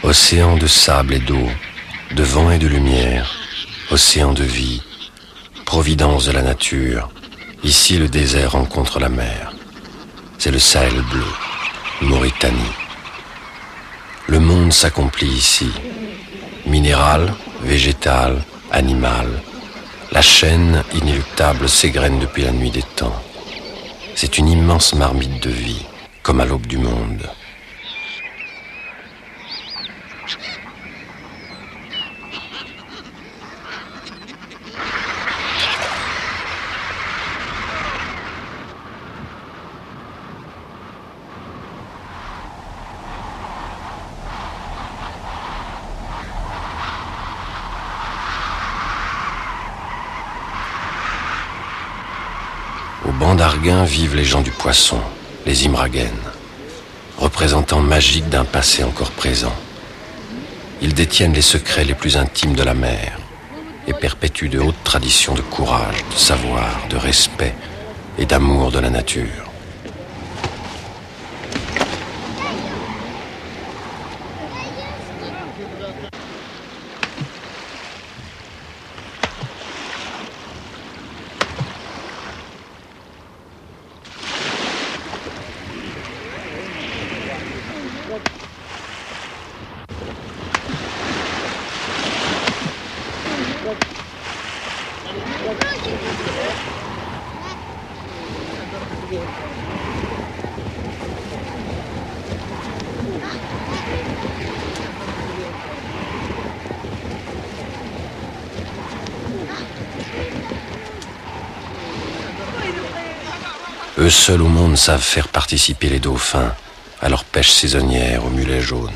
Océan de sable et d'eau, de vent et de lumière, océan de vie, providence de la nature, ici le désert rencontre la mer. C'est le Sahel bleu, Mauritanie. Le monde s'accomplit ici. Minéral, végétal, animal, la chaîne inéluctable s'égrène depuis la nuit des temps. C'est une immense marmite de vie, comme à l'aube du monde. Au banc d'Arguin vivent les gens du poisson, les Imragen, représentants magiques d'un passé encore présent. Ils détiennent les secrets les plus intimes de la mer et perpétuent de hautes traditions de courage, de savoir, de respect et d'amour de la nature. Eux seuls au monde savent faire participer les dauphins à leur pêche saisonnière au mulet jaune.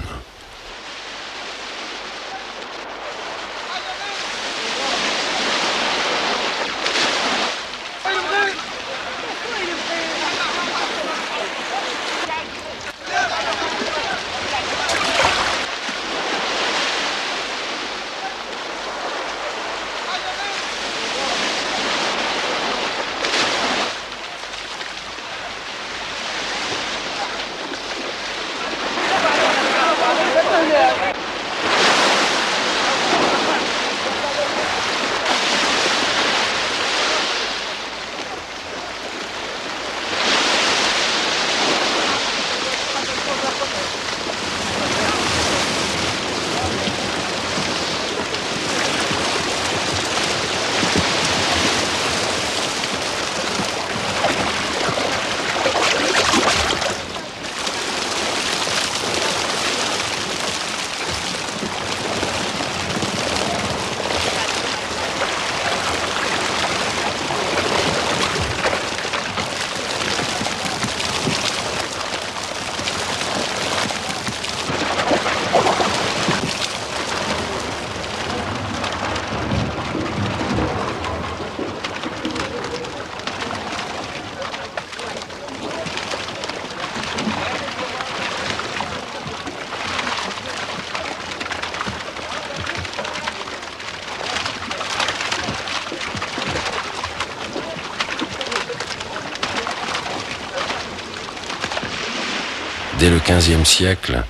Dès le XVe siècle,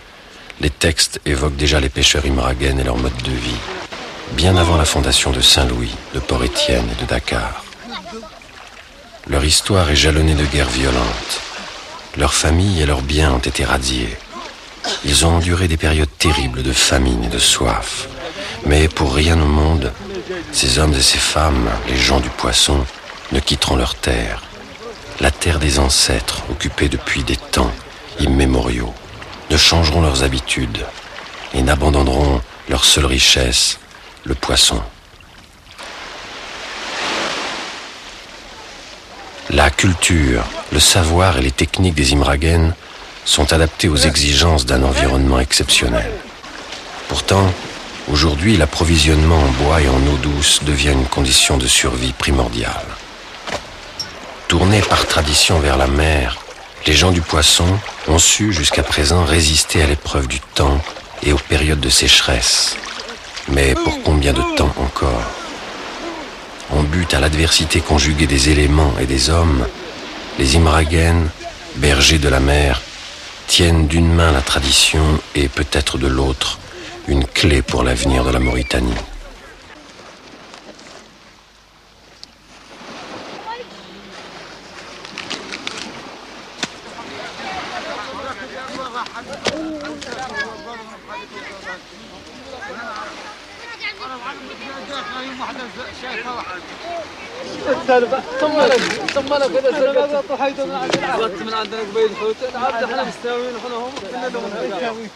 les textes évoquent déjà les pêcheurs Imragen et leur mode de vie, bien avant la fondation de Saint-Louis, de Port-Étienne et de Dakar. Leur histoire est jalonnée de guerres violentes. Leurs familles et leurs biens ont été radiés. Ils ont enduré des périodes terribles de famine et de soif. Mais pour rien au monde, ces hommes et ces femmes, les gens du poisson, ne quitteront leur terre. La terre des ancêtres, occupée depuis des temps immémoriaux, ne changeront leurs habitudes et n'abandonneront leur seule richesse, le poisson. La culture, le savoir et les techniques des Imragen sont adaptés aux exigences d'un environnement exceptionnel. Pourtant, aujourd'hui, l'approvisionnement en bois et en eau douce devient une condition de survie primordiale. Tournés par tradition vers la mer, les gens du poisson ont su jusqu'à présent résister à l'épreuve du temps et aux périodes de sécheresse. Mais pour combien de temps encore ? On bute à l'adversité conjuguée des éléments et des hommes. Les Imragen, bergers de la mer, tiennent d'une main la tradition et peut-être de l'autre une clé pour l'avenir de la Mauritanie. من عندنا قبيل الحوت عاد احنا مستويين احنا هم كنا لهم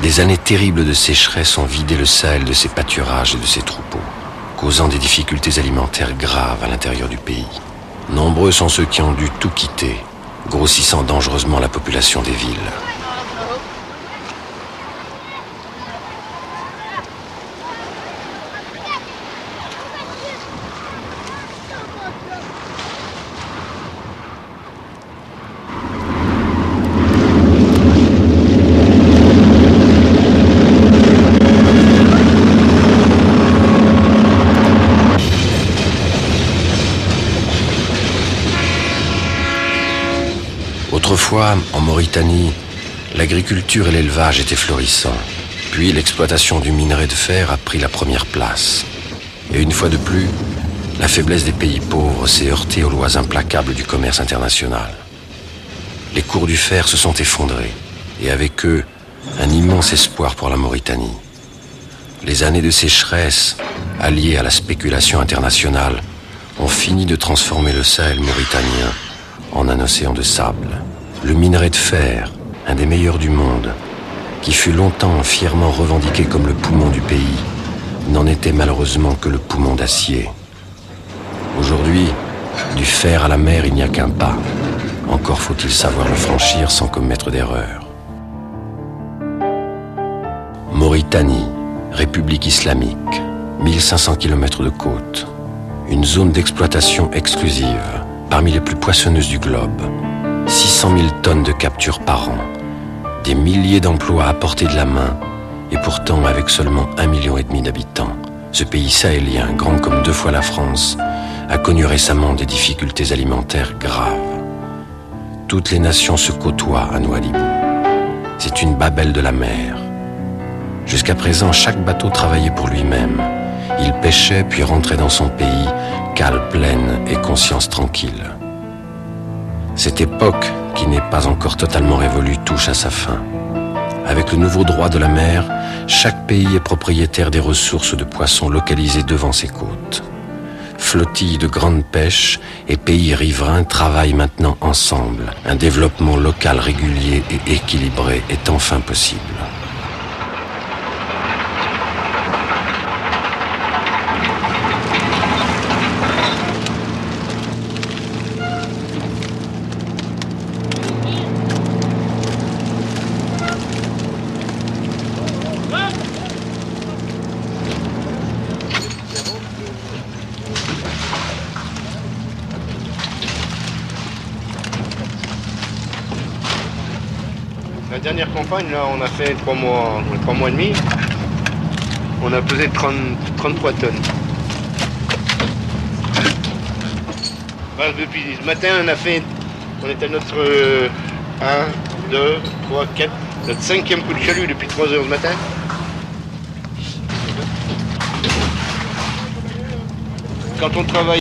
Des années terribles de sécheresse ont vidé le Sahel de ses pâturages et de ses troupeaux, causant des difficultés alimentaires graves à l'intérieur du pays. Nombreux sont ceux qui ont dû tout quitter, grossissant dangereusement la population des villes. Autrefois, en Mauritanie, l'agriculture et l'élevage étaient florissants. Puis l'exploitation du minerai de fer a pris la première place. Et une fois de plus, la faiblesse des pays pauvres s'est heurtée aux lois implacables du commerce international. Les cours du fer se sont effondrés, et avec eux, un immense espoir pour la Mauritanie. Les années de sécheresse, alliées à la spéculation internationale, ont fini de transformer le Sahel mauritanien en un océan de sable. Le minerai de fer, un des meilleurs du monde, qui fut longtemps fièrement revendiqué comme le poumon du pays, n'en était malheureusement que le poumon d'acier. Aujourd'hui, du fer à la mer, il n'y a qu'un pas. Encore faut-il savoir le franchir sans commettre d'erreur. Mauritanie, République islamique, 1500 km de côte, une zone d'exploitation exclusive, parmi les plus poissonneuses du globe, 600 000 tonnes de capture par an, des milliers d'emplois à portée de la main, et pourtant avec seulement 1,5 million d'habitants. Ce pays sahélien, grand comme 2 fois la France, a connu récemment des difficultés alimentaires graves. Toutes les nations se côtoient à Nouadhibou. C'est une Babel de la mer. Jusqu'à présent, chaque bateau travaillait pour lui-même. Il pêchait puis rentrait dans son pays, cale pleine et conscience tranquille. Cette époque, qui n'est pas encore totalement révolue, touche à sa fin. Avec le nouveau droit de la mer, chaque pays est propriétaire des ressources de poissons localisées devant ses côtes. Flottilles de grande pêche et pays riverains travaillent maintenant ensemble. Un développement local régulier et équilibré est enfin possible. La dernière campagne, là, on a fait 3 mois et demi. On a pesé 33 tonnes. Enfin, depuis ce matin, on est à notre 1, 2, 3, 4, notre 5e coup de chalut depuis 3 heures du matin. Quand on travaille